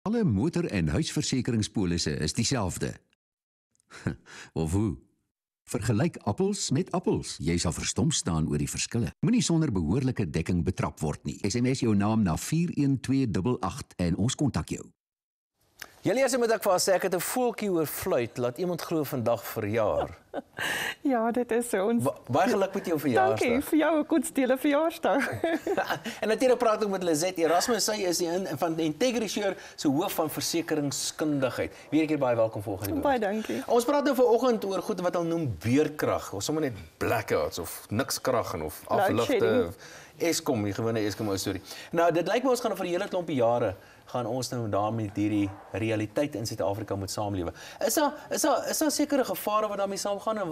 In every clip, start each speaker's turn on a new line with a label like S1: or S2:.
S1: Alle motor- en huisversekeringspolisse is dieselfde. Of hoe? Vergelyk appels met appels. Jy sal verstom staan oor die verskille. Moenie sonder behoorlike dekking betrap word nie. SMS jou naam na 41288 en ons kontak jou.
S2: Julle eers moet ek vir haar sê ek het 'n voeltjie oor fluit, laat iemand glo vandag verjaar.
S3: Ja, dit is so.
S2: Baie geluk met jou verjaarsdag.
S3: Dankie vir jou konstelende verjaarsdag.
S2: En natuurlik praat ek met Lizet Erasmus, sy is van Integrisure se hoof van versekeringskundigheid. Weer 'n keer baie welkom volgens.
S3: Baie dankie.
S2: Ons praat nou vanoggend oor goed wat hulle noem beerkrag, of sommer net blackouts of niks krag en of afligte. Eskom, die gewone Eskom storie. Nou, dit lyk my ons gaan vir 'n hele klompie jare gaan ons nou daarmee hierdie realiteit in Suid-Afrika moet saamlewe. Is daar sekere gevare wat daarmee saamgaan en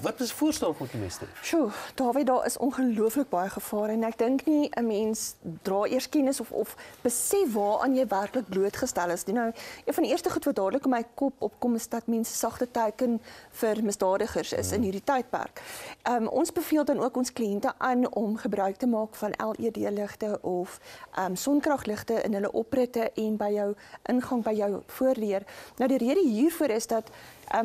S2: wat is voorstel vir die meeste?
S3: Sjoe, Dawie, daar is ongelooflik baie gevare en ek dink nie 'n mens dra eers kennis of besef waaraan jy werklik blootgestel is. Nou, een van die eerste goed wat dadelik in my kop opkom is dat mense sagte teiken vir misdadigers is in hierdie tydperk. Ons beveel dan ook ons kliënte aan om gebruik te maak van LED-ligte of sonkragligte in hulle opritte en by jou ingang by jou voordeur. Nou die rede hiervoor is dat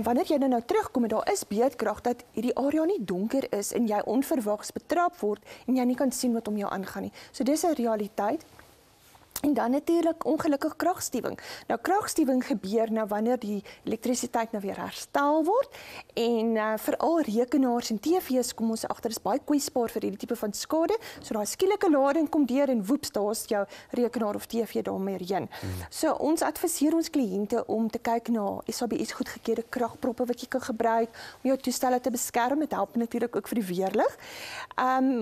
S3: wanneer jy nou terugkom en daar is beerdkrag, dat hierdie area nie donker is en jy onverwags betrap word en jy nie kan sien wat om jou aangaan nie. So dis 'n realiteit. En dan natuurlik ongelukkig kragstuwing. Nou kragstuwing gebeur nou wanneer die elektrisiteit nou weer herstel word en veral rekenaars en TV's kom ons agter is baie kwesbaar vir hierdie tipe van skade. So daai skielike lading kom deur en woeps, daar's jou rekenaar of TV daarmee heen. So ons adviseer ons kliënte om te kyk na SABS goedgekeurde kragproppe wat jy kan gebruik om jou toestelle te beskerm. Dit help natuurlik ook vir die weerlig.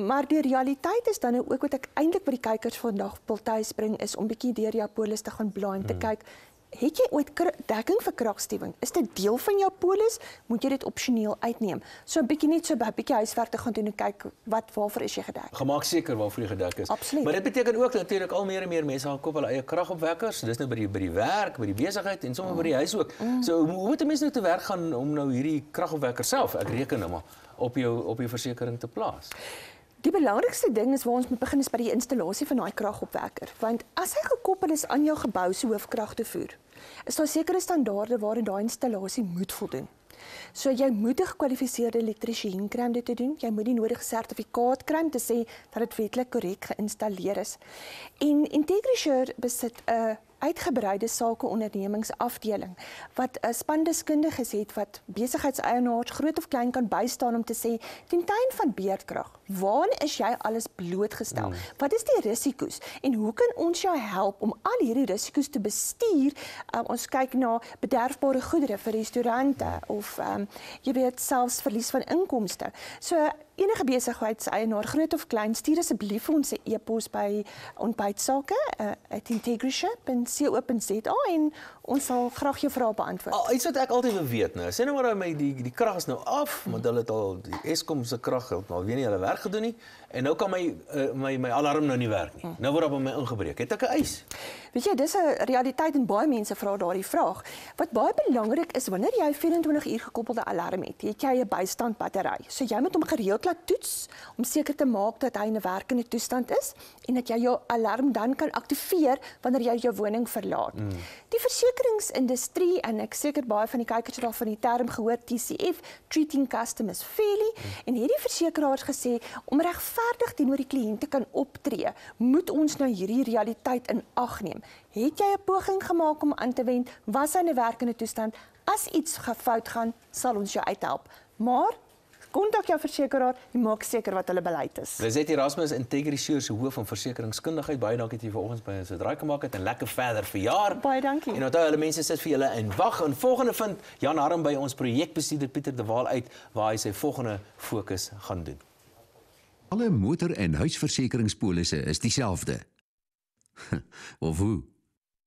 S3: Maar die realiteit is dan nou ook wat ek eintlik by die kykers vandag wil tuisbring is om bietjie deur jou polis te gaan blaai en te kyk, het jy ooit dekking vir kragstuwing? Is dit deel van jou polis? Moet jy dit opsioneel uitneem? So 'n bietjie net so 'n bietjie huiswerk te gaan doen en kyk waarvoor is jy gedek?
S2: Gemaak seker waarvoor jy gedek is.
S3: Absoluut.
S2: Maar dit beteken ook natuurlik al meer en meer mense gaan koop hulle eie kragopwekkers. Dis nou by die werk, by die besigheid en sommer by die huis ook. So hoe moet 'n mens nou te werk gaan om nou hierdie kragopwekker self, ek reken nou maar, op jou versekering te plaas?
S3: Die belangrikste ding is waar ons moet begin is by die installasie van daai kragopwekker, want as hy gekoppel is aan jou gebou se hoofkrag te voer, is daar sekere standaarde waarin daai installasie moet voldoen. So jy moet 'n gekwalifiseerde elektriesien kry om dit te doen. Jy moet die nodige sertifikaat kry om te sê dat dit wetlik korrek geïnstalleer is. En Integrisure besit 'n uitgebreide sakeondernemingsafdeling wat 'n spandeskundiges het wat besigheidseienaars groot of klein kan bystaan om te sê ten tye van beerdkrag, waaraan is jy alles blootgestel? Wat is die risiko's en hoe kan ons jou help om al hierdie risiko's te bestuur? Ons kyk na bederfbare goedere vir restaurante of jy weet selfs verlies van inkomste. So enige besigheidseienaar, groot of klein, stuur asseblief vir ons 'n e-pos by ontbytsake@integrisure.co.za en ons sal graag jou vrae beantwoord.
S2: Iets wat ek altyd wil weet nou, sê nou maar die krag is nou af, want hulle het al die Eskom se krag al weer nie hulle werk gedoen nie en nou kan my alarm nou nie werk nie. Nou word op my ingebreek. Het ek 'n eis?
S3: Weet jy, dis 'n realiteit en baie mense vra daardie vraag. Wat baie belangrik is, wanneer jy 24 uur gekoppelde alarm het jy 'n bystandbattery. So jy moet hom gereeld laat toets om seker te maak dat hy in 'n werkende toestand is en dat jy jou alarm dan kan aktiveer wanneer jy jou woning verlaat. Die versekeringsindustrie, en ek seker baie van die kykers het al van die term gehoor, TCF, Treating Customers Fairly, en hierdie versekeraars gesê om regverdig teenoor die kliënte kan optree, moet ons nou hierdie realiteit in ag neem. Het jy 'n poging gemaak om aan te wend? Was hy in 'n werkende toestand? As iets fout gaan, sal ons jou uithelp. Maar kontak jou versekeraar en maak seker wat hulle beleid is.
S2: Lizet Erasmus, Integrisure se hoof van versekeringskundigheid. Baie dankie dat jy vanoggend by ons draai gemaak het en lekker verder verjaar.
S3: Baie dankie.
S2: En onthou, hulle mense sit vir julle en wag. En volgende vind Jan Harm by ons projekbestuurder Pieter de Waal uit waar hy sy volgende fokus gaan doen.
S1: Alle motor- en huisversekeringspolisse is dieselfde. Of hoe?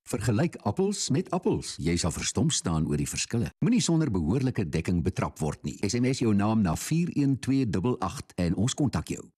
S1: Vergelyk appels met appels. Jy sal verstom staan oor die verskille. Moenie sonder behoorlike dekking betrap word nie. SMS jou naam na 41288 en ons kontak jou.